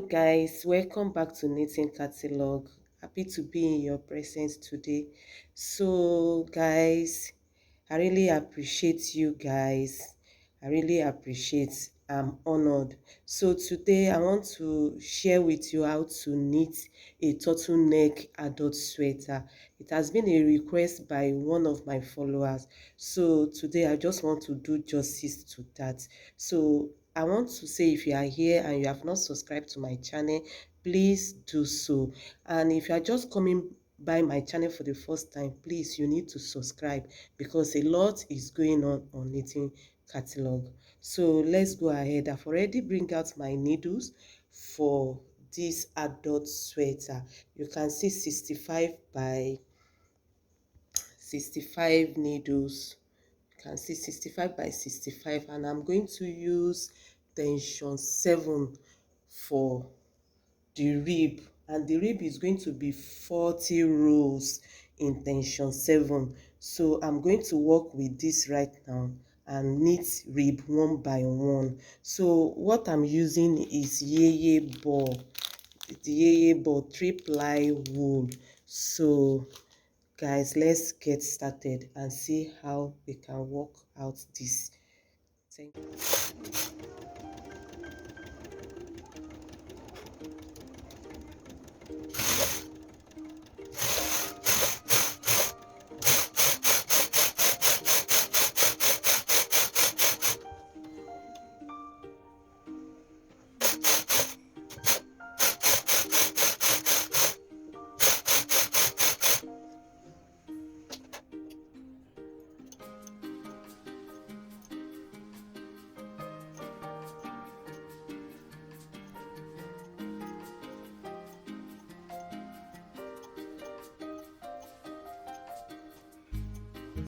Guys, welcome back to Knitting Catalog. Happy to be in your presence today. Guys, I really appreciate you guys. I really appreciate. I'm honored. So, today I want to share with you how to knit a turtleneck adult sweater. It has been a request by one of my followers. So, today I just want to do justice to that. I want to say, if you are here and you have not subscribed to my channel, please do so. And if you are just coming by my channel for the first time, please, you need to subscribe because a lot is going on Knitting Catalog. So let's go ahead. I've already bring out my needles for this adult sweater. You can see 65 by 65 needles. You can see 65 by 65, and I'm going to use tension 7 for the rib, and the rib is going to be 40 rows in tension 7. So I'm going to work with this right now and knit rib one by one. So what I'm using is yeye ball, the yeye ball 3-ply wool. So guys, let's get started and see how we can work out this. Thank you.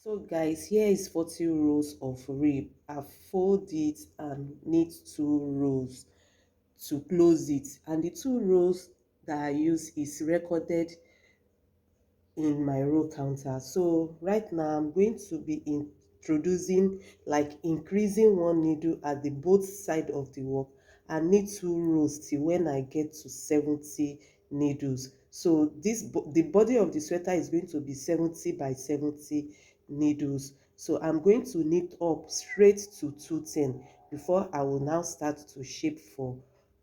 So guys, here is 40 rows of rib. I fold it and knit 2 rows to close it, and the 2 rows that I use is recorded in my row counter. So right now I'm going to be introducing, like increasing one needle at the both side of the work, and knit 2 rows till when I get to 70 needles. So the body of the sweater is going to be 70 by 70 needles. So I'm going to knit up straight to 210 before I will now start to shape for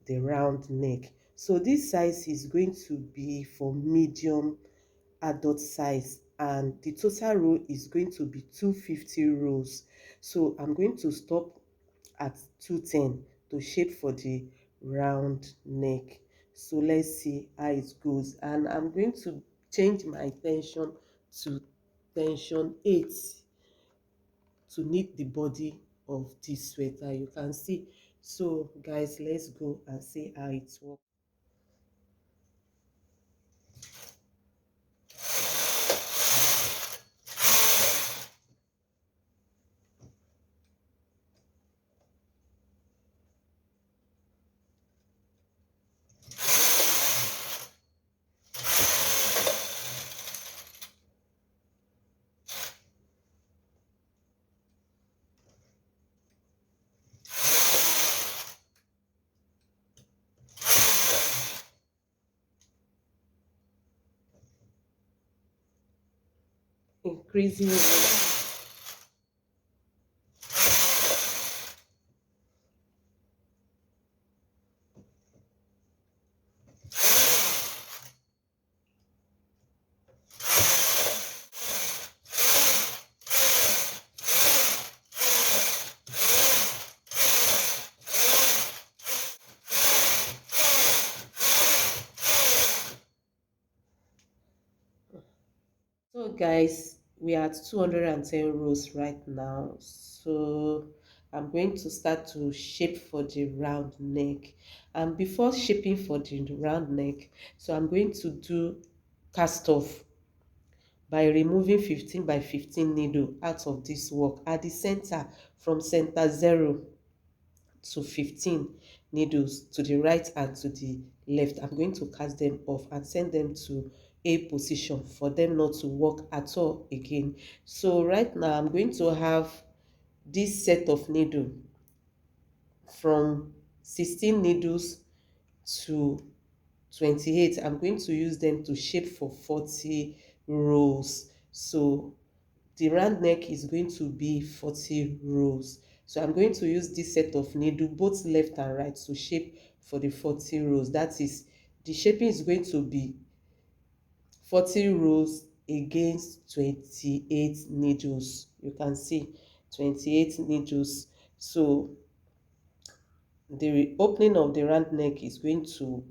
the round neck. So this size is going to be for medium adult size, and the total row is going to be 250 rows. So I'm going to stop at 210 to shape for the round neck. So let's see how it goes, and I'm going to change my tension to tension 8 to knit the body of this sweater. You can see. So guys, let's go and see how it works. Increasing. So guys, we are at 210 rows right now. So I'm going to start to shape for the round neck. And before shaping for the round neck, so I'm going to do cast off by removing 15 by 15 needle out of this work at the center, from center 0 to 15 needles to the right and to the left. I'm going to cast them off and send them to a position for them not to work at all again. So right now I'm going to have this set of needle from 16 needles to 28. I'm going to use them to shape for 40 rows. So the round neck is going to be 40 rows. So I'm going to use this set of needle, both left and right, to shape for the 40 rows. That is, the shaping is going to be 40 rows against 28 needles. You can see 28 needles. So the opening of the round neck is going to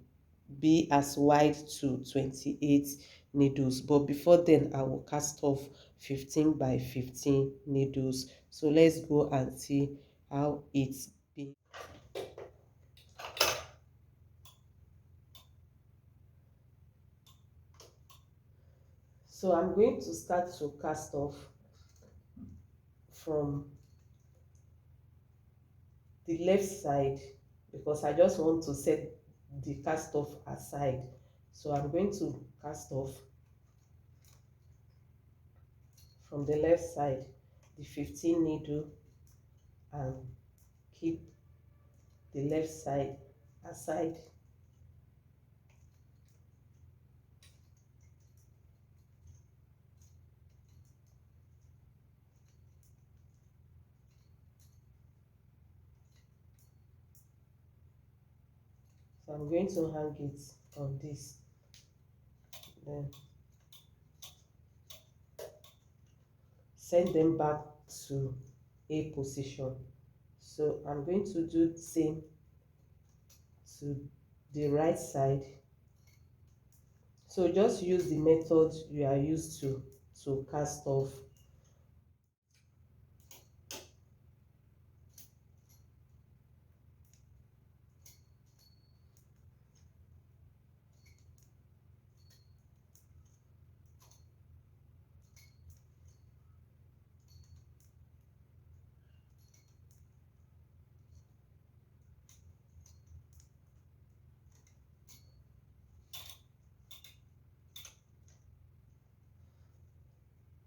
be as wide to 28 needles, but before then I will cast off 15 by 15 needles. So let's go and see how it's been. So I'm going to start to cast off from the left side because I just want to set the cast off aside. So I'm going to cast off from the left side the 15 needle and keep the left side aside. So I'm going to hang it on this, then send them back to A position. So I'm going to do the same to the right side. So just use the method you are used to cast off.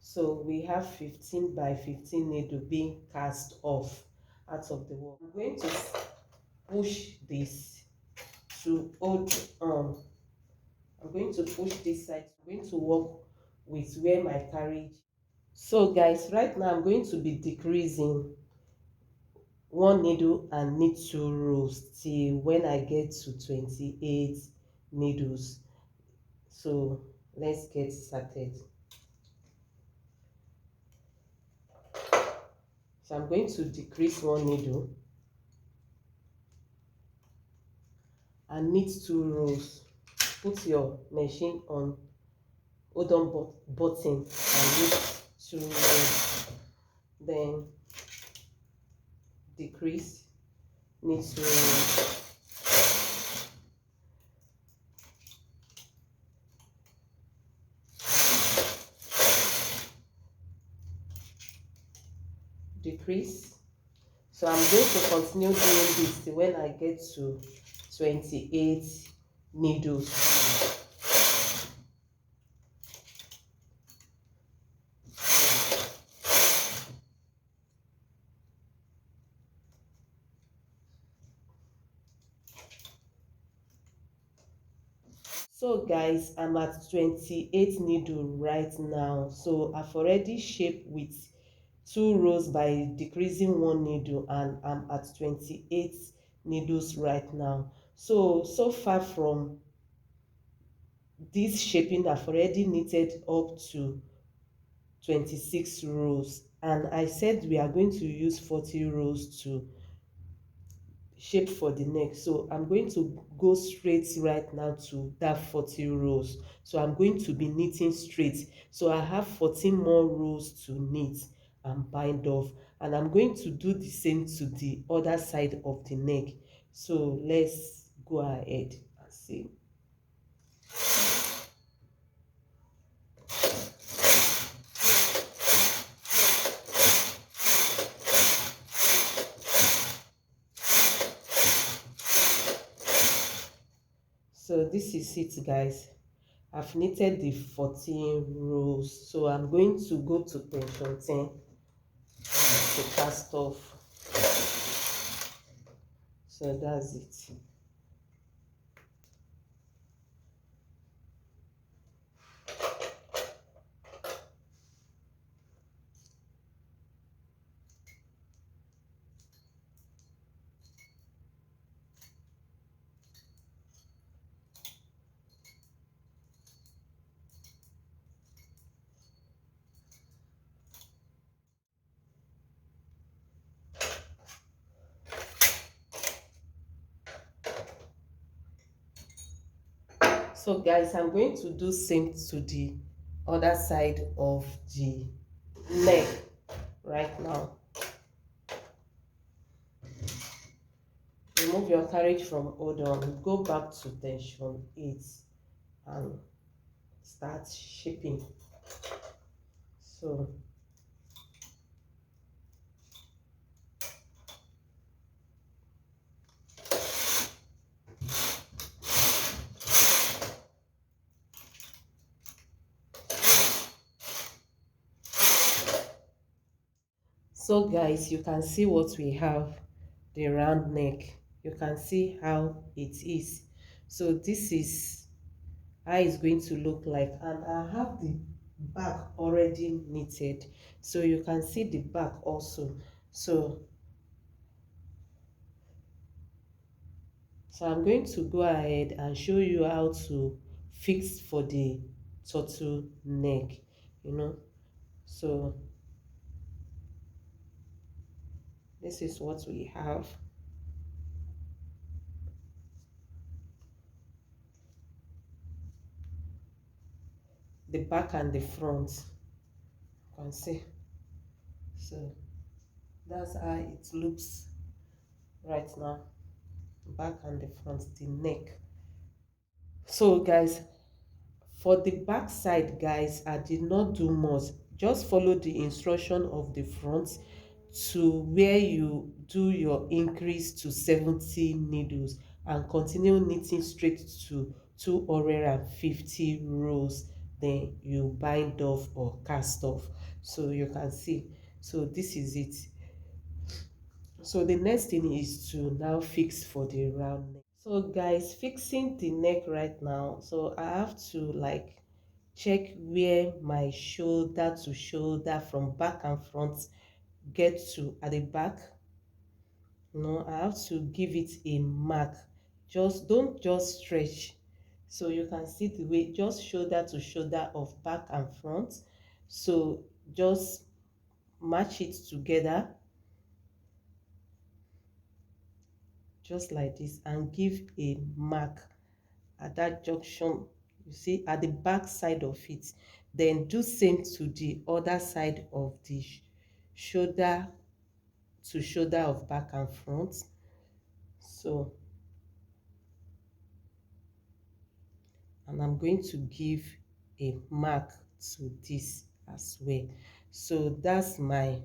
So we have 15 by 15 needle being cast off out of the wall. I'm going to push this to hold on. I'm going to push this side. I'm going to work with where my carriage. So guys, right now I'm going to be decreasing one needle and knit 2 rows till when I get to 28 needles. So let's get started. So I'm going to decrease one needle and knit 2 rows. Put your machine on hold on button and knit 2 rows, then decrease, knit 2 rows, decrease. So I'm going to continue doing this till when I get to 28 needles. So guys, I'm at 28 needle right now. So I've already shaped with 2 rows by decreasing one needle, and I'm at 28 needles right now. So far from this shaping, I've already knitted up to 26 rows, and I said we are going to use 40 rows to shape for the neck. So I'm going to go straight right now to that 40 rows. So I'm going to be knitting straight. So I have 14 more rows to knit and bind off, and I'm going to do the same to the other side of the neck. So let's go ahead and see. So this is it guys. I've knitted the 14 rows, so I'm going to go to tension 10 to cast off. So that's it. So guys, I'm going to do same to the other side of the neck right now. Remove your carriage from hold on, go back to tension 8 and start shaping. So guys, you can see what we have, the round neck. You can see how it is. So this is how it's going to look like, and I have the back already knitted, so you can see the back also. So I'm going to go ahead and show you how to fix for the turtle neck, you know. So this is what we have. The back and the front, you can see. So that's how it looks right now, back and the front, the neck. So guys, for the back side, guys, I did not do much. Just follow the instruction of the front to where you do your increase to 70 needles and continue knitting straight to 250 rows. Then you bind off or cast off. So you can see. So this is it. So the next thing is to now fix for the round neck. So guys, fixing the neck right now, so I have to like check where my shoulder to shoulder from back and front get to at the back. No, I have to give it a mark. Just don't just stretch. So you can see the way, just shoulder to shoulder of back and front. So just match it together just like this and give a mark at that junction, you see, at the back side of it. Then do same to the other side of the shoulder to shoulder of back and front. So, and I'm going to give a mark to this as well. So that's my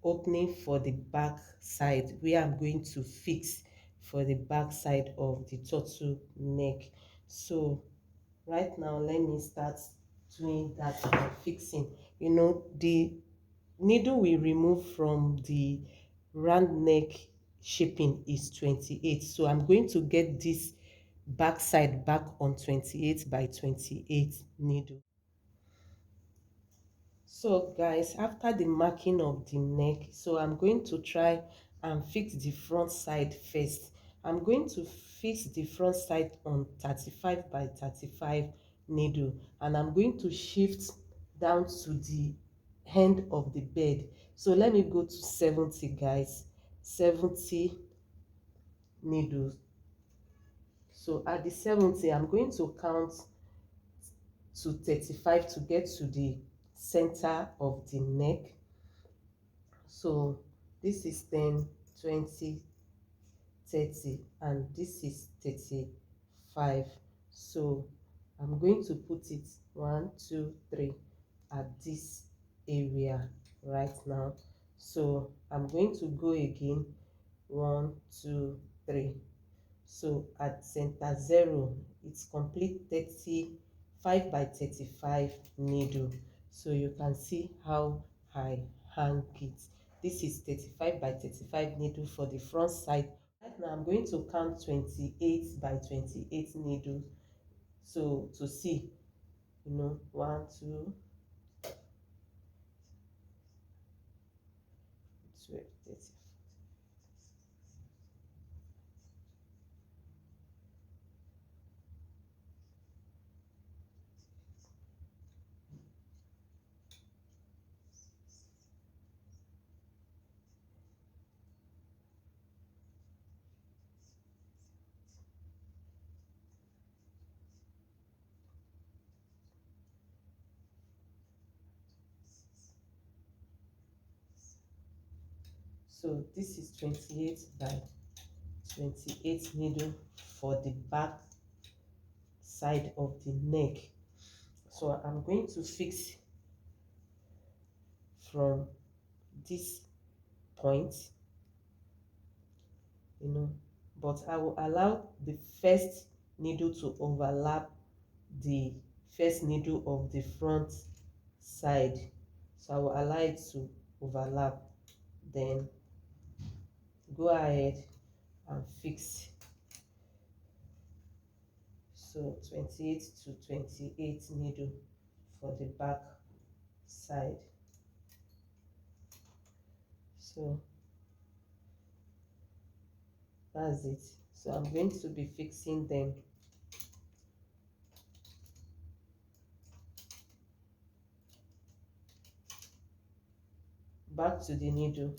opening for the back side, where I'm going to fix for the back side of the turtle neck. So right now, let me start doing that fixing. You know, the needle we remove from the round neck shaping is 28. So I'm going to get this back side back on 28 by 28 needle. So guys, after the marking of the neck, so I'm going to try and fix the front side first. I'm going to fix the front side on 35 by 35 needle, and I'm going to shift down to the end of the bed. So let me go to 70 guys, 70 needles. So at the 70, I'm going to count to 35 to get to the center of the neck. So this is 10, 20, 30, and this is 35. So I'm going to put it 1, 2, 3 at this area right now. So I'm going to go again 1, 2, 3. So at center 0, it's complete 35 by 35 needle. So you can see how I hang it. This is 35 by 35 needle for the front side. Right now I'm going to count 28 by 28 needles. So to see, you know, 1, 2, 12, 30. So this is 28 by 28 needle for the back side of the neck. So I'm going to fix from this point, but I will allow the first needle to overlap the first needle of the front side. So I will allow it to overlap, then go ahead and fix. So 28 to 28 needle for the back side. So that's it. So I'm going to be fixing them. Back to the needle.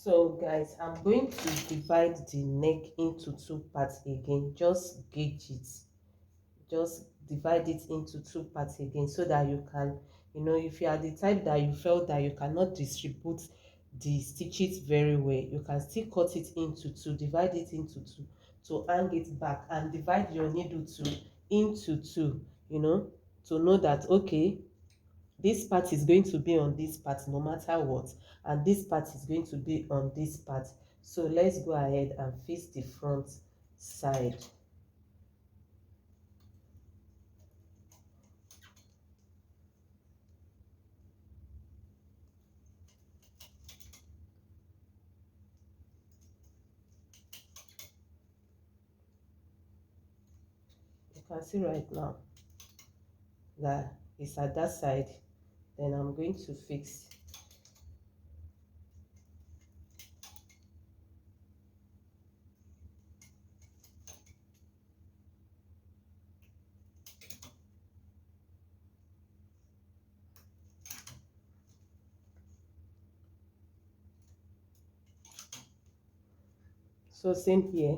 So guys, I'm going to divide the neck into two parts again. Just gauge it. Just divide it into two parts again so that you can, if you are the type that you felt that you cannot distribute the stitches very well, you can still cut it into two, divide it into two to hang it back, and divide your needle into two, to know that, okay, this part is going to be on this part no matter what, and this part is going to be on this part. So let's go ahead and fix the front side. You can see right now that it's at that side. Then I'm going to fix. So same here.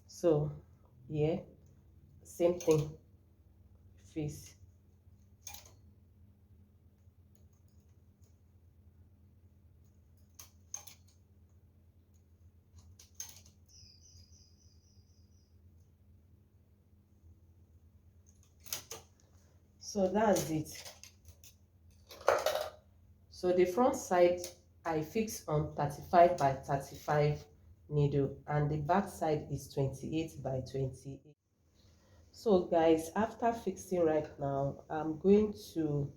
So yeah, same thing. Fix. So that's it. So the front side I fix on 35 by 35 needle, and the back side is 28 by 28. So guys, after fixing right now, I'm going to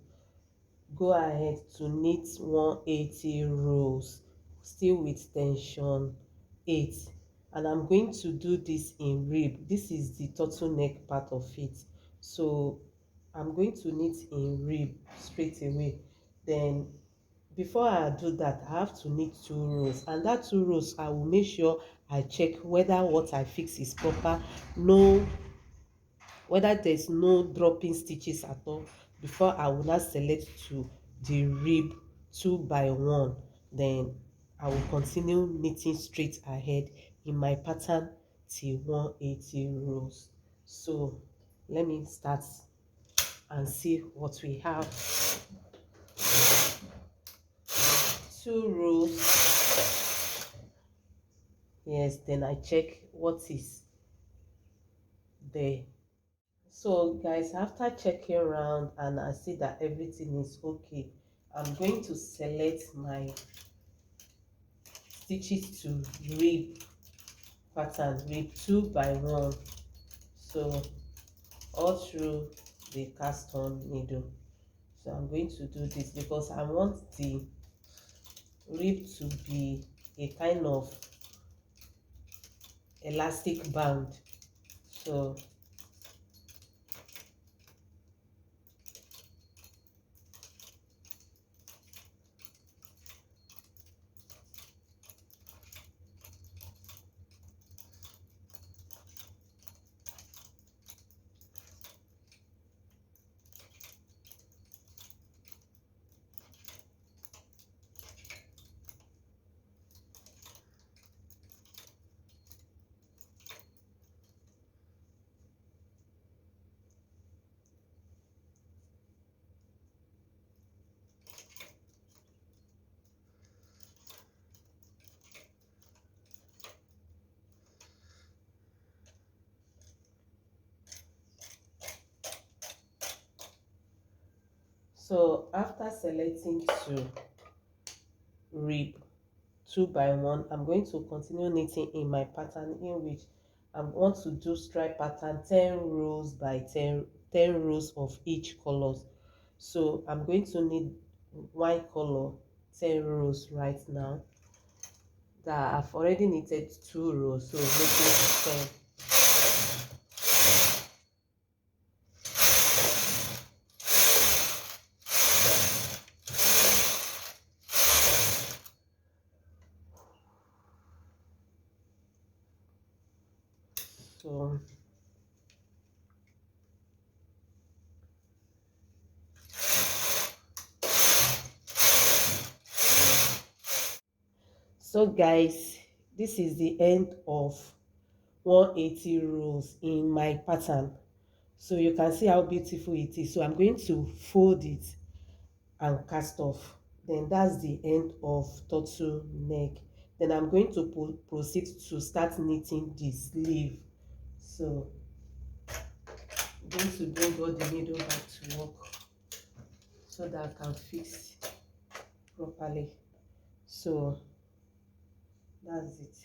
go ahead to knit 180 rows, still with tension 8, and I'm going to do this in rib. This is the turtleneck part of it, so I'm going to knit in rib straight away. Then before I do that, I have to knit 2 rows, and that 2 rows I will make sure I check whether what I fix is proper, no, whether there's no dropping stitches at all, before I will not select to the rib 2 by 1. Then I will continue knitting straight ahead in my pattern till 180 rows. So let me start and see what we have. 2 rows. Yes, then I check what is there. So guys, after checking around and I see that everything is okay, I'm going to select my stitches to rib pattern, rib 2 by 1. So all through use a cast on needle. So I'm going to do this because I want the rib to be a kind of elastic band. So after selecting two rib, two by one, I'm going to continue knitting in my pattern, in which I want to do stripe pattern 10 rows by 10 rows of each colors. So I'm going to knit one color 10 rows right now, that I've already knitted 2 rows, so making 10. So guys, this is the end of 180 rows in my pattern. So you can see how beautiful it is. So I'm going to fold it and cast off. Then that's the end of turtleneck. Then I'm going to proceed to start knitting the sleeve. So I'm going to bring all the needle back to work so that I can fix properly. So that's it.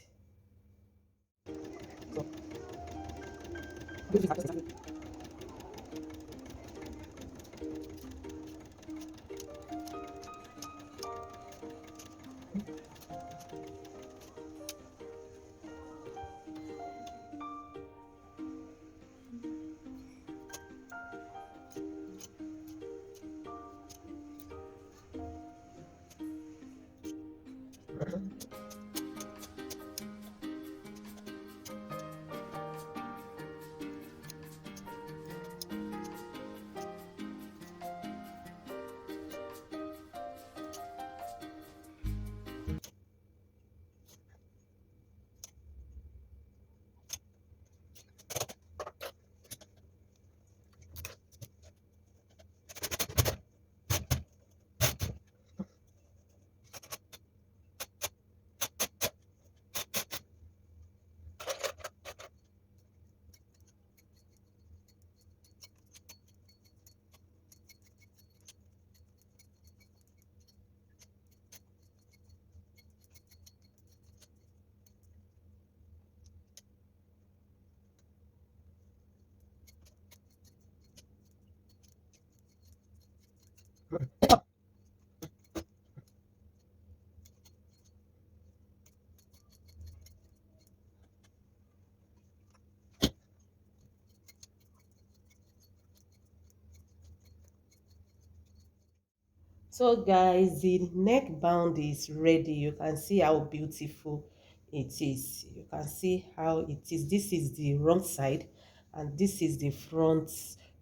So guys, the neck band is ready. You can see how beautiful it is. You can see how it is. This is the wrong side and this is the front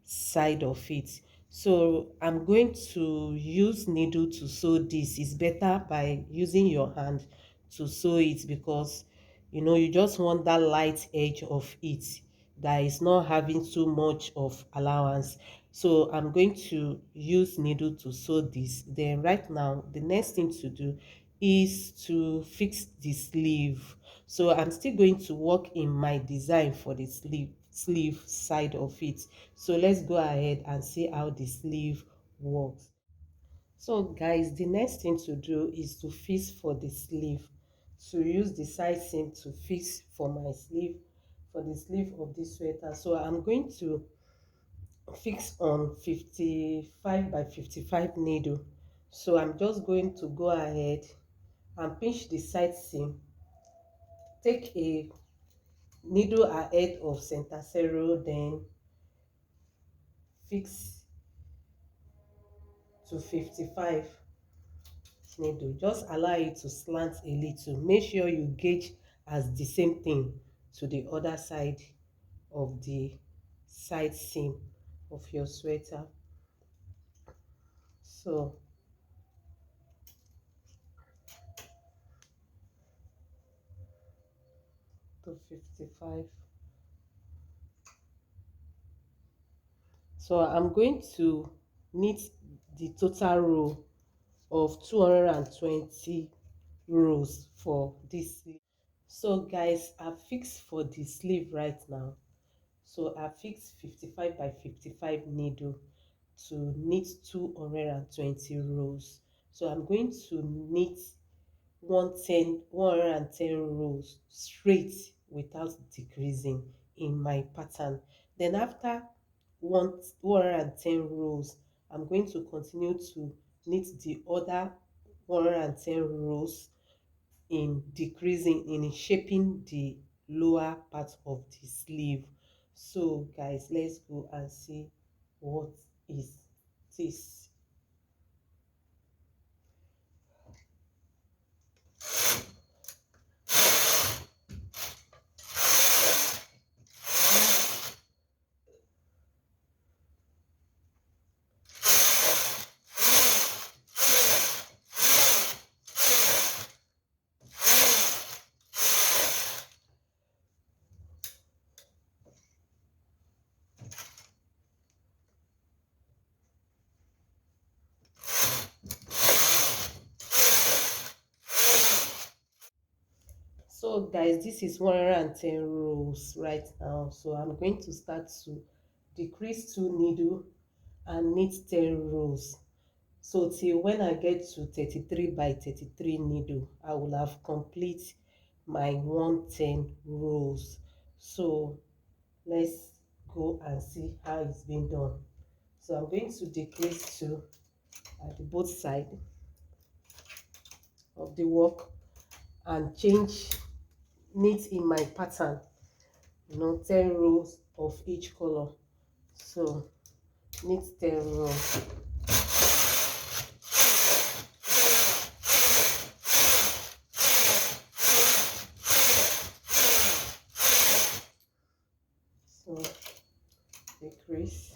side of it. So I'm going to use needle to sew this. It's better by using your hand to sew it, because you just want that light edge of it that is not having too much of allowance. So I'm going to use needle to sew this. Then right now the next thing to do is to fix the sleeve. So I'm still going to work in my design for the sleeve side of it. So let's go ahead and see how the sleeve works. So guys, the next thing to do is to fix for the sleeve. So use the side seam to fix for my sleeve, for the sleeve of this sweater. So I'm going to fix on 55 by 55 needle. So I'm just going to go ahead and pinch the side seam, take a needle ahead of center zero, then fix to 55 needle. Just allow it to slant a little. Make sure you gauge as the same thing to the other side of the side seam of your sweater. So to 55. So I'm going to knit the total row of 220 rows for this sleeve. So guys, I fixed for the sleeve right now. So I fixed 55 by 55 needle to knit 220 rows. So I'm going to knit 110 rows straight without decreasing in my pattern. Then after 110 rows, I'm going to continue to knit the other 110 rows in decreasing, in shaping the lower part of the sleeve. So guys, let's go and see what is this. So guys, this is 110 rows right now. So I'm going to start to decrease 2 needle and knit 10 rows. So till when I get to 33 by 33 needle, I will have complete my 110 rows. So let's go and see how it's been done. So I'm going to decrease 2 at the both side of the work and change knit in my pattern, 10 rows of each color. So knit 10 rows. So decrease.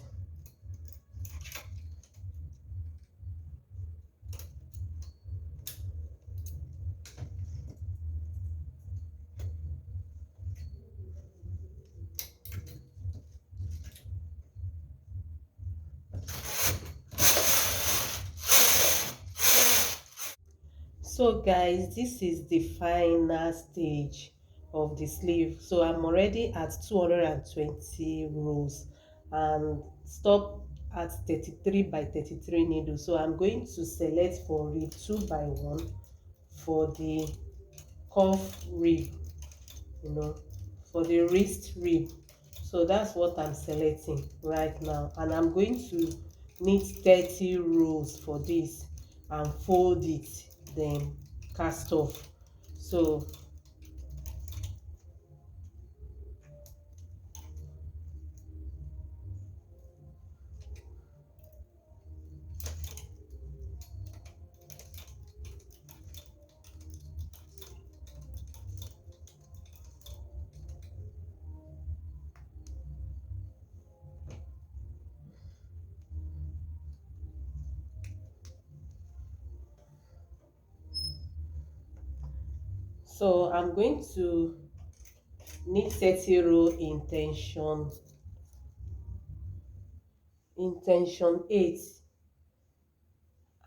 So guys, this is the final stage of the sleeve. So I'm already at 220 rows and stop at 33 by 33 needles. So I'm going to select for rib 2 by 1 for the cuff rib, you know, for the wrist rib. So that's what I'm selecting right now, and I'm going to knit 30 rows for this and fold it, then cast off. So I'm going to knit 30 row intention 8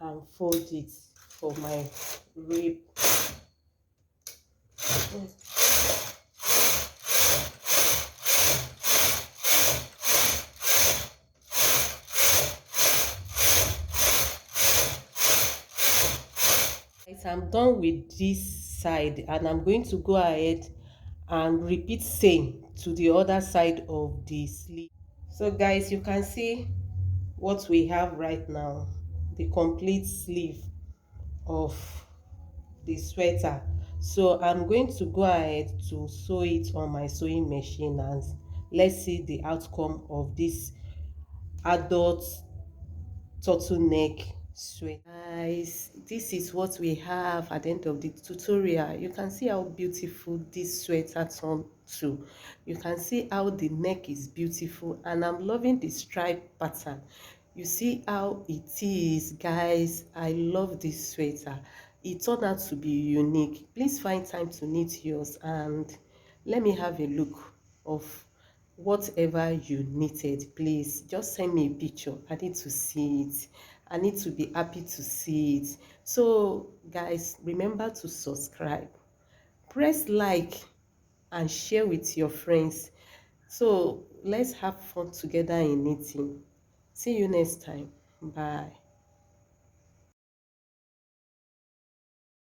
and fold it for my rib. Right, I'm done with this side and I'm going to go ahead and repeat same to the other side of the sleeve. So guys, you can see what we have right now, the complete sleeve of the sweater. So I'm going to go ahead to sew it on my sewing machine, and let's see the outcome of this adult turtleneck sweater. Guys, this is what we have at the end of the tutorial. You can see how beautiful this sweater turned to. You can see how the neck is beautiful, and I'm loving the stripe pattern. You see how it is, guys. I love this sweater. It turned out to be unique. Please find time to knit yours and let me have a look of whatever you knitted. Please just send me a picture. I need to see it. I need to be happy to see it. So guys, remember to subscribe, press like, and share with your friends. So let's have fun together in knitting. See you next time. Bye.